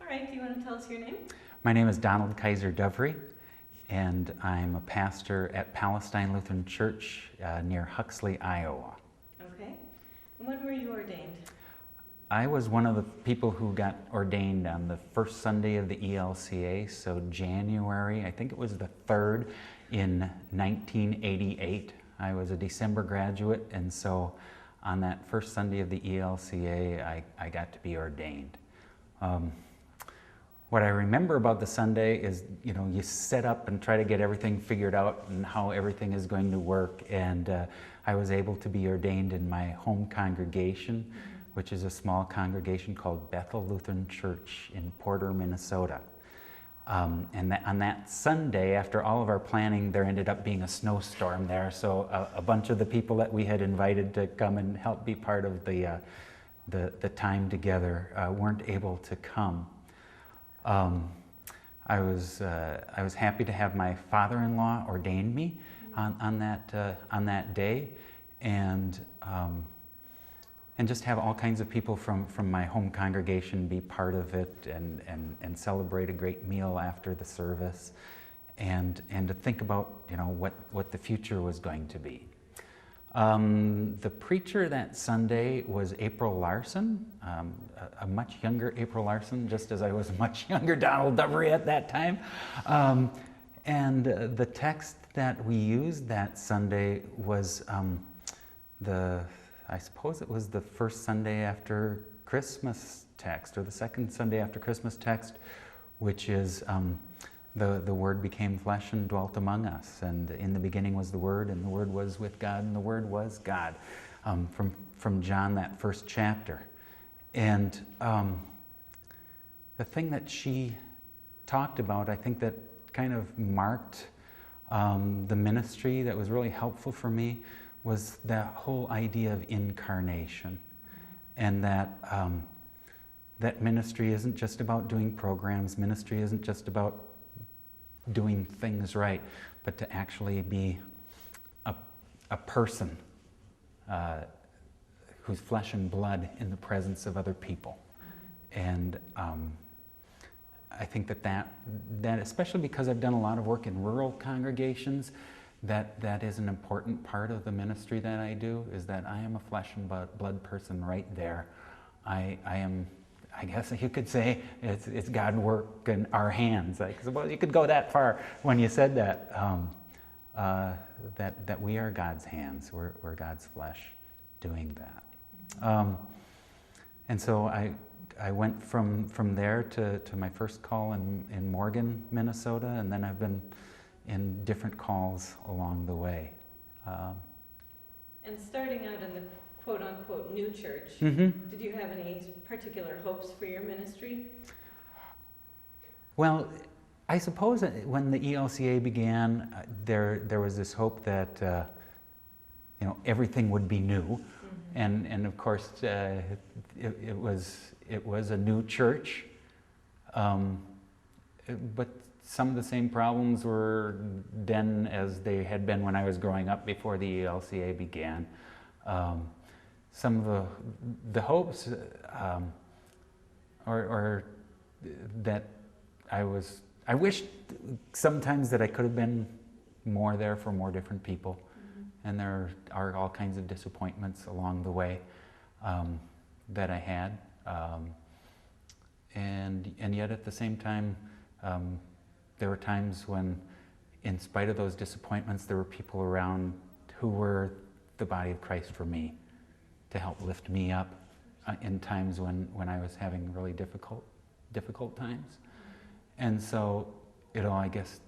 right, do you want to tell us your name? My name is Donald Keiser Dovry, and I'm a pastor at Palestine Lutheran Church near Huxley, Iowa. Okay. When were you ordained? I was one of the people who got ordained on the first Sunday of the ELCA, so January, I think it was the 3rd in 1988. I was a December graduate, and so on that first Sunday of the ELCA, I got to be ordained. What I remember about the Sunday is, you set up and try to get everything figured out and how everything is going to work, and I was able to be ordained in my home congregation, which is a small congregation called Bethel Lutheran Church in Porter, Minnesota. And on that Sunday, after all of our planning, there ended up being a snowstorm there, so a bunch of the people that we had invited to come and help be part of the time together weren't able to come. I was happy to have my father-in-law ordain me on that day, and just have all kinds of people from my home congregation be part of it, and celebrate a great meal after the service, and to think about what the future was going to be. The preacher that Sunday was April Larson, a much younger April Larson, just as I was a much younger Donald Dovry at that time. And the text that we used that Sunday was I suppose it was the first Sunday after Christmas text, or the second Sunday after Christmas text, which is the Word became flesh and dwelt among us. And in the beginning was the Word, and the Word was with God, and the Word was God. From John, that first chapter. And the thing that she talked about, I think that kind of marked the ministry that was really helpful for me, was that whole idea of incarnation, and that ministry isn't just about doing programs, ministry isn't just about doing things right, but to actually be a person who's flesh and blood in the presence of other people. And I think that especially because I've done a lot of work in rural congregations, that is an important part of the ministry that I do, is that I am a flesh and blood person right there. I guess you could say it's God work in our hands. I suppose you could go that far when you said that, that we are God's hands, we're God's flesh doing that. And so I went from there to my first call in Morgan, Minnesota, and then I've been in different calls along the way. And starting out in the quote-unquote new church, Mm-hmm. did you have any particular hopes for your ministry? Well, I suppose that when the ELCA began, there was this hope that everything would be new, mm-hmm. and of course it was a new church, but some of the same problems were then as they had been when I was growing up before the ELCA began. Some of the hopes, or that I wished sometimes that I could have been more there for more different people, mm-hmm. and there are all kinds of disappointments along the way that I had, and yet at the same time, there were times when, in spite of those disappointments, there were people around who were the body of Christ for me, to help lift me up in times when I was having really difficult times. And so, I guess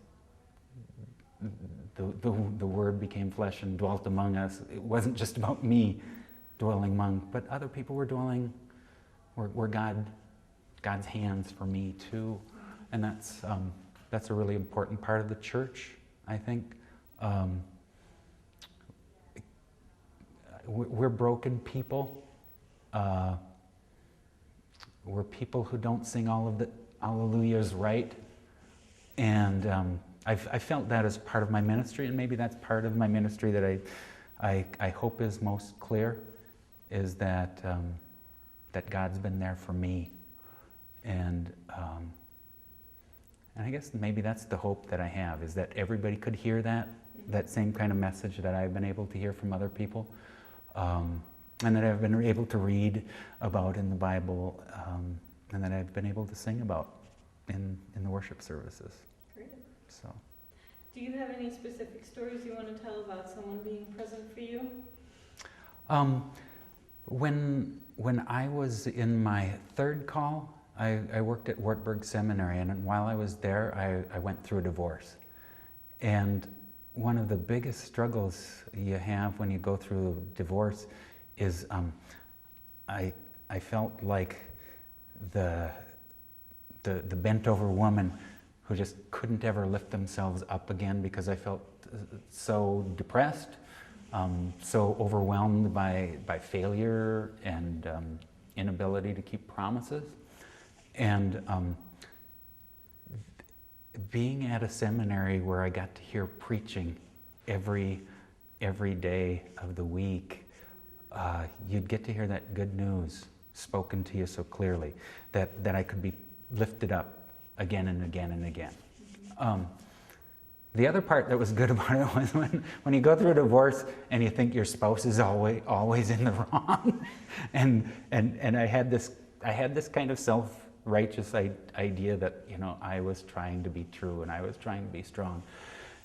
the Word became flesh and dwelt among us. It wasn't just about me dwelling among, but other people were God's hands for me too, and that's a really important part of the church, I think. We're broken people. We're people who don't sing all of the Alleluias right. And I felt that as part of my ministry, and maybe that's part of my ministry that I hope is most clear, is that God's been there for me. And I guess maybe that's the hope that I have, is that everybody could hear that same kind of message that I've been able to hear from other people, and that I've been able to read about in the Bible, and that I've been able to sing about in the worship services. Great. So, Do you have any specific stories you want to tell about someone being present for you? when I was in my third call, I worked at Wartburg Seminary, and while I was there, I went through a divorce. And one of the biggest struggles you have when you go through a divorce is I felt like the bent over woman who just couldn't ever lift themselves up again, because I felt so depressed, so overwhelmed by failure and inability to keep promises. And being at a seminary where I got to hear preaching every day of the week, you'd get to hear that good news spoken to you so clearly that I could be lifted up again and again and again. The other part that was good about it was when you go through a divorce and you think your spouse is always in the wrong, and I had this kind of self-righteous idea that, you know, I was trying to be true and I was trying to be strong,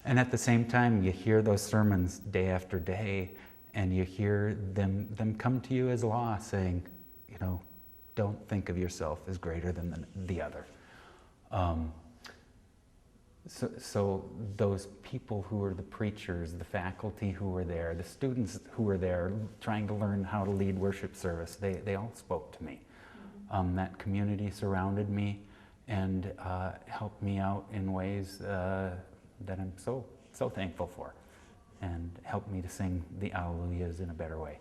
and at the same time you hear those sermons day after day, and you hear them come to you as law, saying, you know, don't think of yourself as greater than the other. So those people who were the preachers, the faculty who were there, the students who were there trying to learn how to lead worship service, they all spoke to me. That community surrounded me and helped me out in ways that I'm so thankful for, and helped me to sing the Alleluias in a better way.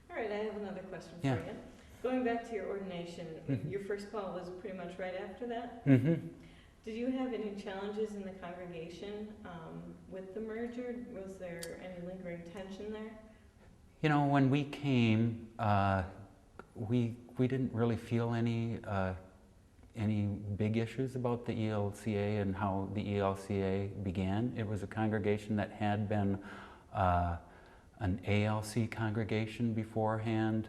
All right, I have another question for Yeah. you. Going back to your ordination, your first call was pretty much right after that. Mm-hmm. Did you have any challenges in the congregation with the merger? Was there any lingering tension there? You know, when we came, we didn't really feel any big issues about the ELCA and how the ELCA began. It was a congregation that had been an ALC congregation beforehand.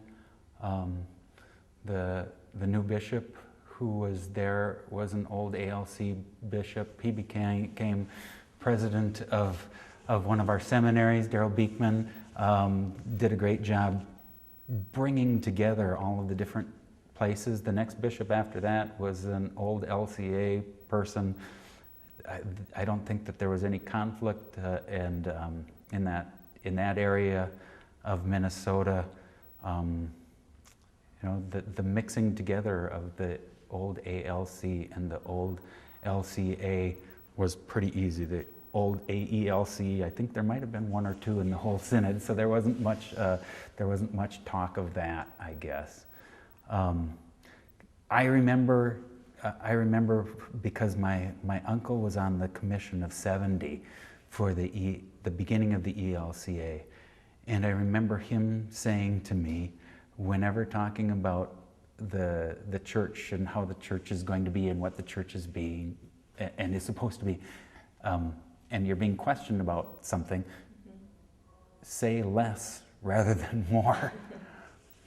The new bishop who was there was an old ALC bishop. He became president of one of our seminaries. Daryl Beekman did a great job bringing together all of the different places. The next bishop after that was an old LCA person. I don't think that there was any conflict and in that area of Minnesota. You know, the mixing together of the old ALC and the old LCA was pretty easy. The old AELC, I think there might have been one or two in the whole synod, so there wasn't much talk of that, I guess. I remember because my uncle was on the commission of 70 for the beginning of the ELCA, and I remember him saying to me, whenever talking about the church and how the church is going to be and what the church is being and is supposed to be, and you're being questioned about something, say less rather than more,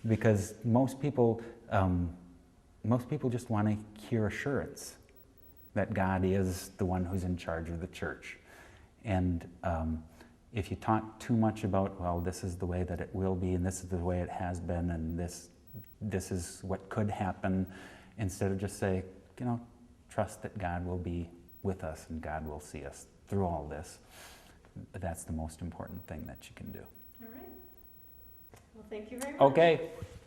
because most people just want to hear assurance that God is the one who's in charge of the church. And if you talk too much about, well, this is the way that it will be, and this is the way it has been, and this is what could happen, instead of just say, you know, trust that God will be with us and God will see us through all this. That's the most important thing that you can do. All right. Well, thank you very much. Okay.